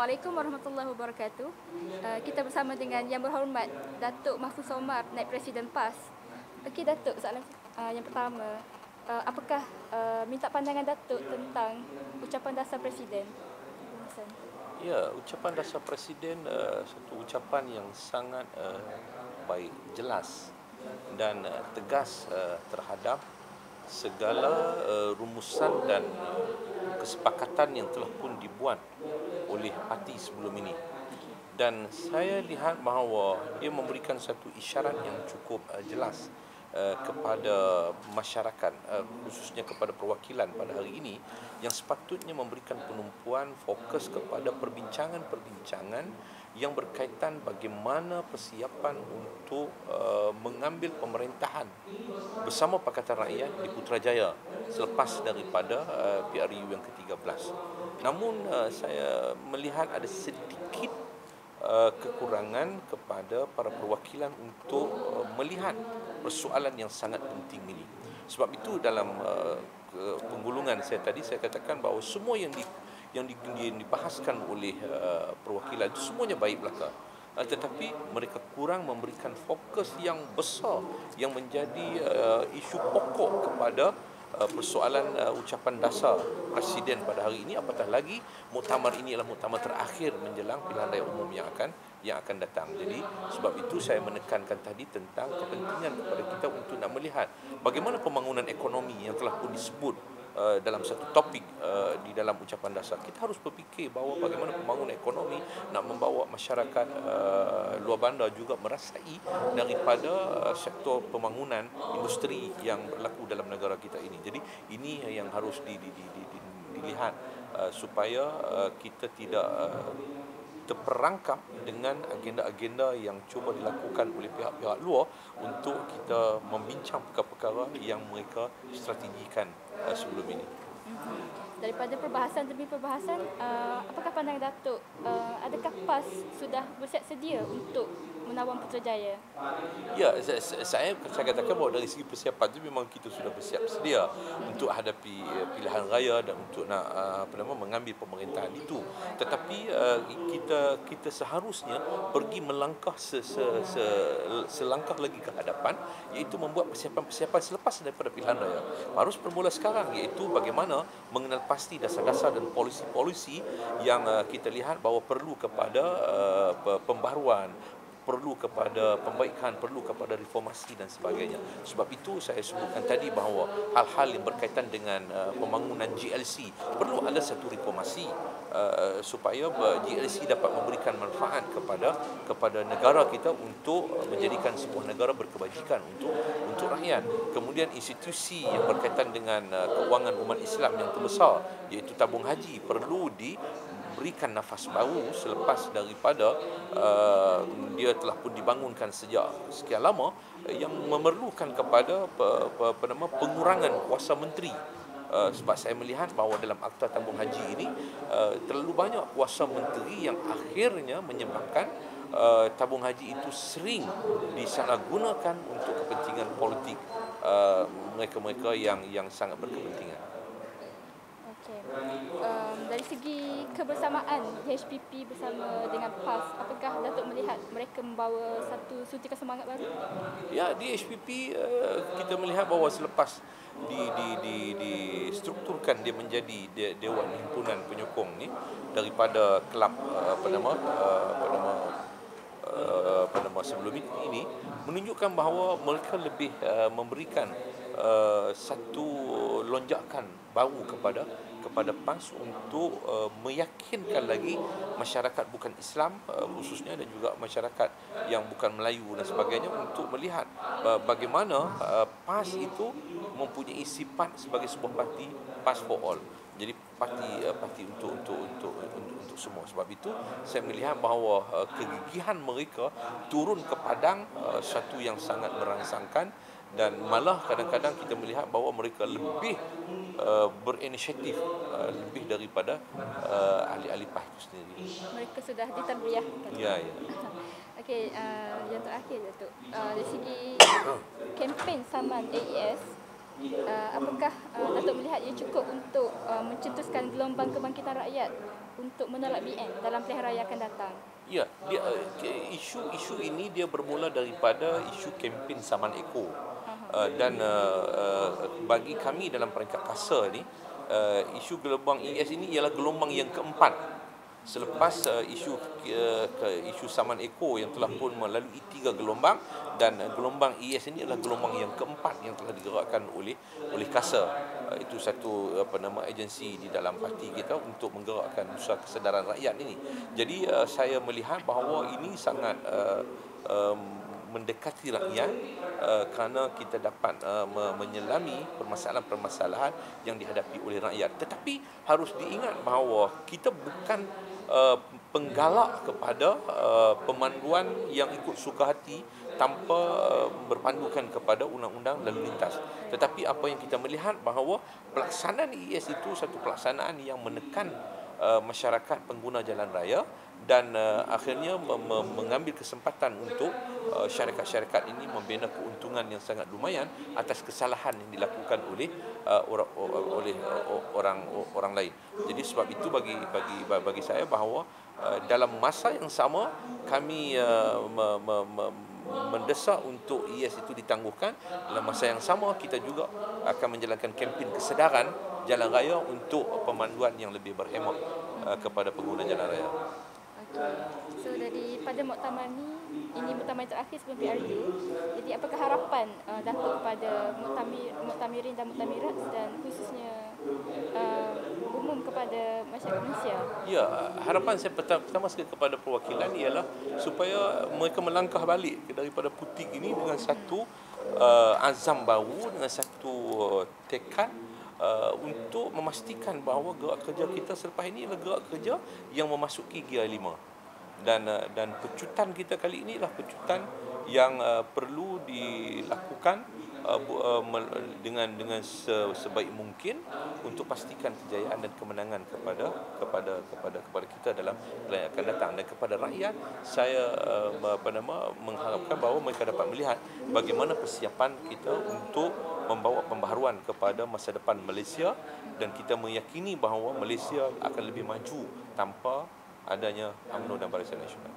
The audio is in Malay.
Assalamualaikum warahmatullahi wabarakatuh. Kita bersama dengan Yang Berhormat Datuk Mahfuz Omar, Naib Presiden PAS. Okey Datuk, soalan yang pertama, apakah minta pandangan Datuk tentang ucapan dasar Presiden? Ya, ucapan dasar Presiden satu ucapan yang sangat baik, jelas dan tegas terhadap segala rumusan dan kesepakatan yang telah pun dibuat oleh parti sebelum ini. Dan saya lihat bahawa dia memberikan satu isyarat yang cukup jelas kepada masyarakat, khususnya kepada perwakilan pada hari ini, yang sepatutnya memberikan penumpuan fokus kepada perbincangan-perbincangan yang berkaitan bagaimana persiapan untuk mengambil pemerintahan bersama Pakatan Rakyat di Putrajaya selepas daripada PRU yang ke-13. Namun saya melihat ada sedikit kekurangan kepada para perwakilan untuk melihat persoalan yang sangat penting ini. Sebab itu dalam penggulungan saya tadi, saya katakan bahawa semua yang dibahaskan oleh perwakilan itu semuanya baik belaka. Tetapi mereka kurang memberikan fokus yang besar yang menjadi isu pokok kepada persoalan ucapan dasar Presiden pada hari ini, apatah lagi muktamar ini adalah muktamar terakhir menjelang pilihan raya umum yang akan datang. Jadi sebab itu saya menekankan tadi tentang kepentingan kepada kita untuk nak melihat bagaimana pembangunan ekonomi yang telah pun disebut dalam satu topik di dalam ucapan dasar. Kita harus berfikir bahawa bagaimana pembangunan ekonomi nak membawa masyarakat luar bandar juga merasai daripada sektor pembangunan industri yang berlaku dalam negara kita ini. Jadi ini yang harus dilihat supaya kita tidak terperangkap dengan agenda-agenda yang cuba dilakukan oleh pihak-pihak luar untuk kita membincang perkara-perkara yang mereka strategikan sebelum ini. Daripada perbahasan demi perbahasan, apakah pandangan Datuk? Adakah PAS sudah bersiap sedia untuk menawar Putrajaya? Ya, saya katakan bahawa dari segi persiapan itu memang kita sudah bersiap sedia untuk hadapi pilihan raya dan untuk nak mengambil pemerintahan itu. Tetapi kita seharusnya pergi melangkah selangkah lagi ke hadapan, iaitu membuat persiapan-persiapan selepas daripada pilihan raya. Harus bermula sekarang, iaitu bagaimana mengenal pasti dasar-dasar dan polisi-polisi yang kita lihat bahawa perlu kepada pembaharuan, perlu kepada pembaikan, perlu kepada reformasi dan sebagainya. Sebab itu saya sebutkan tadi bahawa hal-hal yang berkaitan dengan pembangunan GLC perlu ada satu reformasi supaya GLC dapat memberikan manfaat kepada negara kita untuk menjadikan sebuah negara berkebajikan untuk rakyat. Kemudian institusi yang berkaitan dengan keuangan umat Islam yang terbesar, iaitu tabung haji, perlu berikan nafas baru selepas daripada dia telah pun dibangunkan sejak sekian lama, yang memerlukan kepada pengurangan kuasa menteri. Sebab saya melihat bahawa dalam Akta Tabung Haji ini terlalu banyak kuasa menteri yang akhirnya menyebabkan tabung haji itu sering disalahgunakan untuk kepentingan politik mereka-mereka yang sangat berkepentingan. Dari segi kebersamaan DHPP bersama dengan PAS, apakah Datuk melihat mereka membawa satu suntikan semangat baru? Ya, DHPP kita melihat bahawa selepas distrukturkan dia menjadi Dewan Himpunan Penyokong ni daripada kelab sebelum ini, menunjukkan bahawa mereka lebih memberikan satu lonjakan baru kepada PAS untuk meyakinkan lagi masyarakat bukan Islam khususnya dan juga masyarakat yang bukan Melayu dan sebagainya untuk melihat bagaimana PAS itu mempunyai sifat sebagai sebuah parti PAS for all. Jadi parti untuk semua. Sebab itu saya melihat bahawa kegigihan mereka turun ke padang satu yang sangat merangsangkan, dan malah kadang-kadang kita melihat bahawa mereka lebih berinisiatif lebih daripada ahli-ahli PAS itu sendiri. Mereka sudah ditarbiyahkan. Ya. Okey, yang terakhir Datuk, dari segi kempen saman AES, apakah Datuk melihat ia cukup untuk mencetuskan gelombang kebangkitan rakyat untuk menolak BN dalam pilihan raya akan datang? Ya, isu ini dia bermula daripada isu kempen Saman Eko. Dan bagi kami dalam peringkat KASA ni, isu gelombang ES ini ialah gelombang yang keempat selepas isu Saman Eko yang telah pun melalui 3 gelombang, dan gelombang ES ini adalah gelombang yang keempat yang telah digerakkan oleh KASA. Itu satu agensi di dalam parti kita untuk menggerakkan usaha kesedaran rakyat ini. Jadi saya melihat bahawa ini sangat mendekati rakyat, kerana kita dapat menyelami permasalahan-permasalahan yang dihadapi oleh rakyat. Tetapi harus diingat bahawa kita bukan penggalak kepada pemanduan yang ikut suka hati tanpa berpandukan kepada undang-undang lalu lintas. Tetapi apa yang kita melihat bahawa pelaksanaan ES itu satu pelaksanaan yang menekan masyarakat pengguna jalan raya, dan akhirnya mengambil kesempatan untuk syarikat-syarikat ini membina keuntungan yang sangat lumayan atas kesalahan yang dilakukan oleh orang lain. Jadi sebab itu bagi saya bahawa dalam masa yang sama kami mendesak untuk IS itu ditangguhkan. Dalam masa yang sama kita juga akan menjalankan kempen kesedaran jalan raya untuk pemanduan yang lebih berhemat kepada pengguna jalan raya. So daripada muktamar ini muktamar terakhir sebelum PRU. Jadi apakah harapan Datuk kepada muktamirin dan muktamirat, dan khususnya umum kepada masyarakat Malaysia? Ya, harapan saya pertama sekali kepada perwakilan ialah supaya mereka melangkah balik daripada putik ini dengan satu azam baru, dengan satu tekad untuk memastikan bahawa gerak kerja kita selepas ini adalah gerak kerja yang memasuki gear 5. Dan pecutan kita kali ini adalah pecutan yang perlu dilakukan dengan sebaik mungkin untuk pastikan kejayaan dan kemenangan kepada kita dalam pilihan yang akan datang. Dan kepada rakyat, saya mengharapkan bahawa mereka dapat melihat bagaimana persiapan kita untuk membawa pembaharuan kepada masa depan Malaysia, dan kita meyakini bahawa Malaysia akan lebih maju tanpa adanya UMNO dan Barisan Nasional.